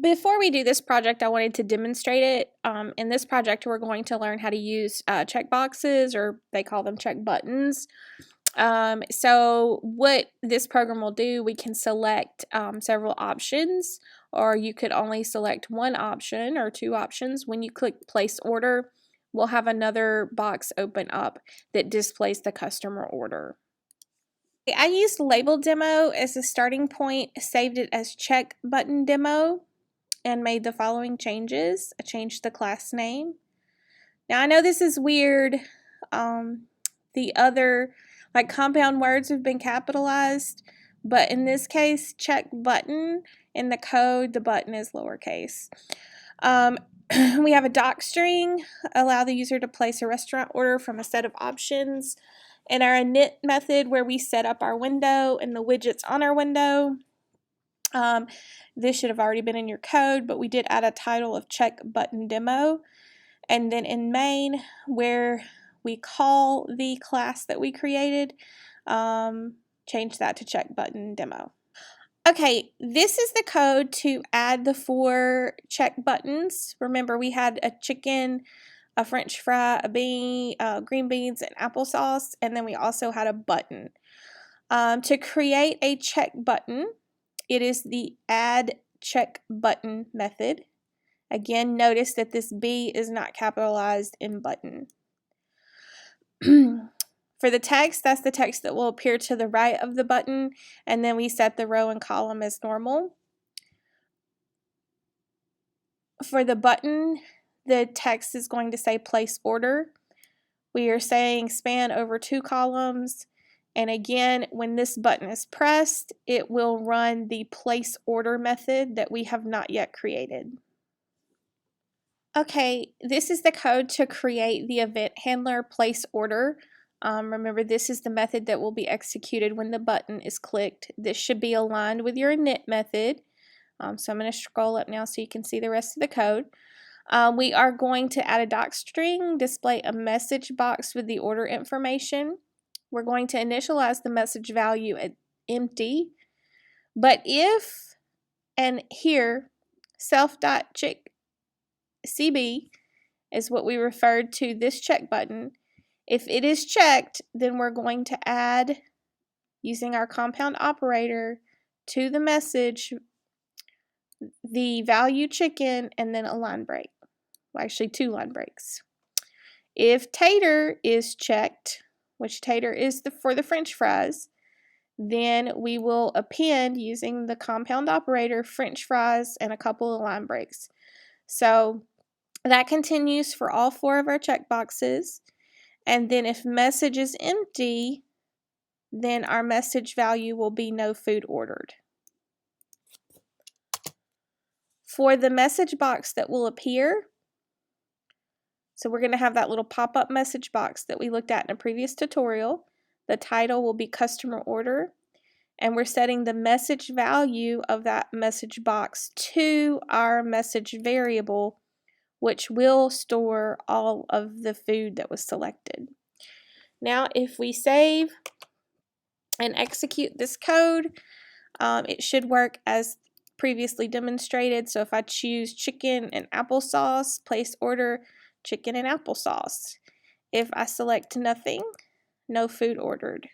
Before we do this project, I wanted to demonstrate it. In this project, we're going to learn how to use checkboxes, or they call them check buttons. So what this program will do, we can select several options, or you could only select one option or two options. When you click place order, we'll have another box open up that displays the customer order. I used label demo as a starting point, saved it as check button demo, and made the following changes. I changed the class name. Now I know this is weird. The other, like, compound words have been capitalized, but in this case, check button, in the code, the button is lowercase. We have a doc string, allow the user to place a restaurant order from a set of options. And our init method, where we set up our window and the widgets on our window. This should have already been in your code, but we did add a title of check button demo. And then in main, where we call the class that we created, change that to check button demo. Okay, this is the code to add the 4 check buttons. Remember, we had a chicken, a french fry, a bean, green beans, and applesauce, and then we also had a button. To create a check button, it is the add check button method. Again, notice that this B is not capitalized in button. For the text, that's the text that will appear to the right of the button, and then we set the row and column as normal. For the button, the text is going to say place order. We are saying span over 2 columns, and again, when this button is pressed, it will run the place order method that we have not yet created. Okay, this is the code to create the event handler place order. Remember, this is the method that will be executed when the button is clicked. This should be aligned with your init method. So I'm going to scroll up now so you can see the rest of the code. We are going to add a doc string, display a message box with the order information. We're going to initialize the message value at empty. But if, and here, self.checkcb is what we referred to this check button. If it is checked, then we're going to add, using our compound operator, to the message the value chicken and then a line break. Well, actually 2 line breaks. If tater is checked, which tater is for the french fries, then we will append, using the compound operator, french fries and a couple of line breaks. So that continues for all 4 of our checkboxes. And then if message is empty, then our message value will be no food ordered. For the message box that will appear, so we're going to have that little pop-up message box that we looked at in a previous tutorial. The title will be customer order, and we're setting the message value of that message box to our message variable, which will store all of the food that was selected. Now, if we save and execute this code, it should work as previously demonstrated. So if I choose chicken and applesauce, place order chicken and applesauce. If I select nothing, no food ordered.